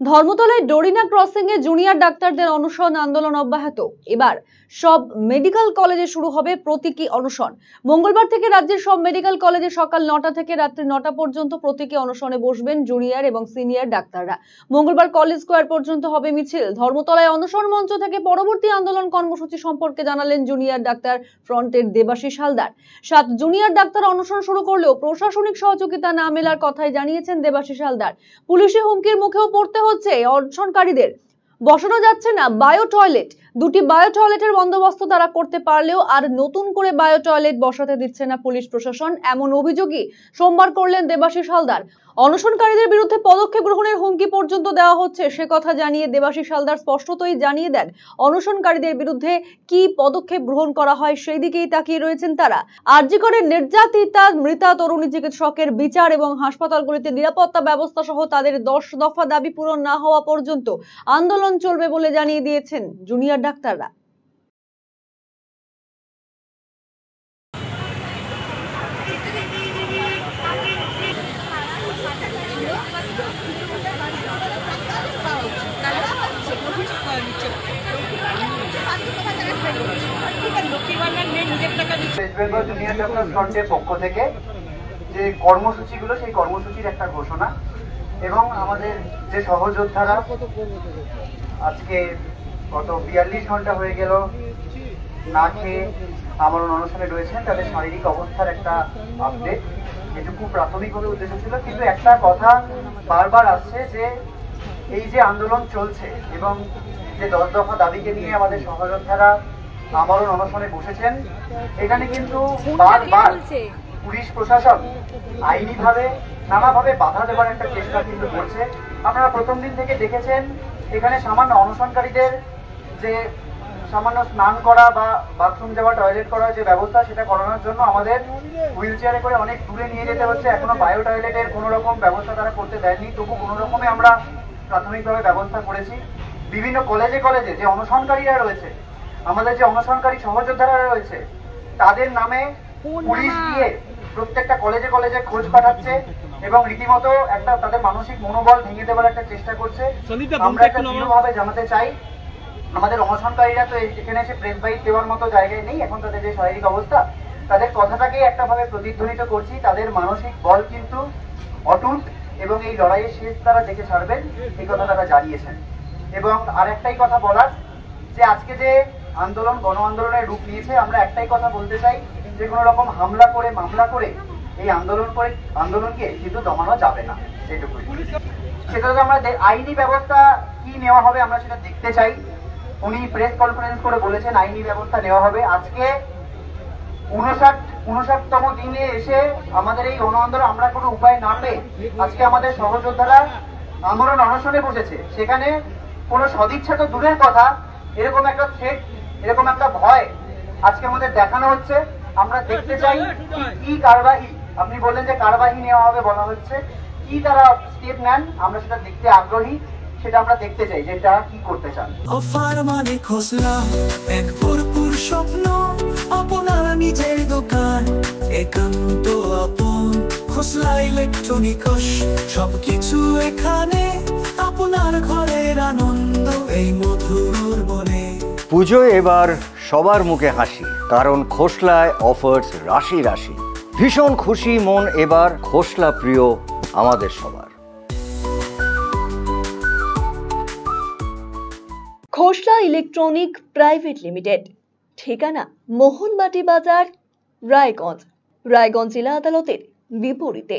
ধর্মতলায় ডোরিনা ক্রসিং এ জুনিয়র ডাক্তারদের অনশন আন্দোলন অব্যাহত। এবার সব মেডিকেল কলেজে শুরু হবে প্রতীকী অনশন। মঙ্গলবার থেকে রাজ্যের সব মেডিকেল কলেজে সকাল 9টা থেকে রাত্রি 9টা পর্যন্ত প্রতীকী অনশনে বসবেন জুনিয়র এবং সিনিয়র ডাক্তাররা। মঙ্গলবার কলেজ স্কোয়ার পর্যন্ত হবে মিছিল। ধর্মতলায় অনশন মঞ্চ থেকে পরবর্তী আন্দোলন কর্মসূচি সম্পর্কে জানালেন জুনিয়র ডাক্তার ফ্রন্টের দেবাশিস হালদার। 7 জুনিয়র ডাক্তার অনশন শুরু করলেও প্রশাসনিক সহযোগিতা না মেলার কথাই জানিয়েছেন দেবাশিস হালদার। পুলিশি হুমকির মুখেও পড়তে হচ্ছে অনশনকারীদের। বসানো যাচ্ছে না বায়ো টয়লেট। 2টি বায়ো টয়লেটের বন্দোবস্ত তারা করতে পারলেও আর নতুন করে বায়ো টয়লেট বসাতে দিচ্ছে না পুলিশ প্রশাসন, এমন অভিযোগই সোমবার করলেন দেবাশিস হালদার। অনশনকারীদের বিরুদ্ধে পদক্ষেপ গ্রহণের হুমকি পর্যন্ত দেওয়া হচ্ছে সে কথা জানিয়ে দেবাশিস হালদার স্পষ্টতই জানিয়ে দেন অনশনকারীদের বিরুদ্ধে কি পদক্ষেপ গ্রহণ করা হয় সেই দিকেই তাকিয়ে রয়েছেন তারা। আরজি করে নির্যাতিতা মৃতা তরুণী চিকিৎসকের বিচার এবং হাসপাতালগুলিতে নিরাপত্তা ব্যবস্থা সহ তাদের 10 দফা দাবি পূরণ না হওয়া পর্যন্ত আন্দোলন চলবে বলে জানিয়ে দিয়েছেন জুনিয়র ডাক্তাররা। ওয়েস্ট বেঙ্গল জুনিয়র ডাক্তার ফ্রন্টের পক্ষ থেকে যে কর্মসূচিগুলো, সেই কর্মসূচির একটা ঘোষণা এবং আমাদের যে সহযোদ্ধারা আজকে গত 42 ঘন্টা হয়ে গেল না খেয়ে আমরণ অনশনে রয়েছেন, তাদের শারীরিক অবস্থার একটা আপডেট। এটুকু প্রাথমিকভাবে উদ্দেশ্য ছিল, কিন্তু একটা কথা বারবার আসছে যে এই যে আন্দোলন চলছে এবং যে 10 দফা দাবিকে নিয়ে আমাদের সহযোদ্ধারা আমরণ অনশনে বসেছেন, এখানে কিন্তু বারবার পুলিশ প্রশাসন আইনিভাবে নানাভাবে বাধা দেওয়ার একটা চেষ্টা কিন্তু করছে। আপনারা প্রথম দিন থেকে দেখেছেন এখানে সামান্য অনশনকারীদের যে সামান্য স্নান করা বা বাথরুম যাওয়া, টয়লেট করার যে ব্যবস্থা, সেটা করানোর জন্য আমাদের হুইল চেয়ারে করে অনেক দূরে নিয়ে যেতে হচ্ছে। এখনো বায়ো টয়লেটের কোনো রকম ব্যবস্থা তারা করতে দেয়নি, তবু কোনো রকমে আমরা প্রাথমিকভাবে ব্যবস্থা করেছি। বিভিন্ন কলেজে কলেজে যে অনশনকারীরা রয়েছে, আমাদের যে অনশনকারী সহযোদ্ধারা রয়েছে, তাদের নামে পুলিশ গিয়ে প্রত্যেকটা কলেজে কলেজে খোঁজ পাঠাচ্ছে এবং রীতিমতো একটা তাদের মানসিক মনোবল ভেঙে দেওয়ার একটা চেষ্টা করছে। আমরা একটা দৃঢ়ভাবে জানাতে চাই, আমাদের অনশনকারীরা তো এখানে এসে প্রেস বাইট দেওয়ার মতো জায়গায় নেই। এখন তাদের যে শারীরিক অবস্থা, তাদের কথাটাকেই একটা ভাবে প্রতিধ্বনিত করছি। তাদের মানসিক বল কিন্তু অটুট এবং এই লড়াইয়ের শেষ তারা দেখে ছাড়বেন, এই কথা তারা জানিয়েছেন। এবং আর একটাই কথা বলার, যে আজকে যে আন্দোলন গণ আন্দোলনের রূপ নিয়েছে, আমরা একটাই কথা বলতে চাই যে কোনো রকম হামলা করে মামলা করে এই আন্দোলনকে কিন্তু দমানো যাবে না। সেটুকুই। সেটা আমরা আইনি ব্যবস্থা কি নেওয়া হবে আমরা সেটা দেখতে চাই। উনি প্রেস কনফারেন্স করে বলেছেন আইনি ব্যবস্থা নেওয়া হবে। আজকে 59তম দিনে এসে আমাদের এই গণ আন্দোলন আমরা কোনো উপায় না পেয়ে আজকে আমাদের সহযোদ্ধারা আমরণ অনশনে বসেছে। সেখানে কোনো সদিচ্ছা তো দূরের কথা, এরকম একটা থ্রেট, এরকম একটা ভয় আজকে আমাদের দেখানো হচ্ছে। আমরা দেখতে চাই কি কারবাহি, আপনি বললেন যে কারবাহি নেওয়া হবে বলা হচ্ছে, কি তারা স্টেপ নেন আমরা সেটা দেখতে আগ্রহী। সেটা আমরা দেখতে চাই যে এটা কি করতে চান। অফার মানে খোসলা, এক ভরপুর স্বপ্ন, আপনার নিজের দোকান, একান্ত আপন খোসলা ইলেকট্রনিক্স, সবকিছু এখানে আপনার ঘরের আনন্দ এই মধুর বনে। পুজোয় এবার সবার মুখে হাসি, কারণ খোসলায় অফার্স রাশি রাশি। ভীষণ খুশি মন এবার, খোসলা প্রিয় আমাদের সবার। খোসলা ইলেকট্রনিক প্রাইভেট লিমিটেড, ঠিকানা মোহনবাটি বাজার, রায়গঞ্জ, রায়গঞ্জ জেলা আদালতের বিপরীতে।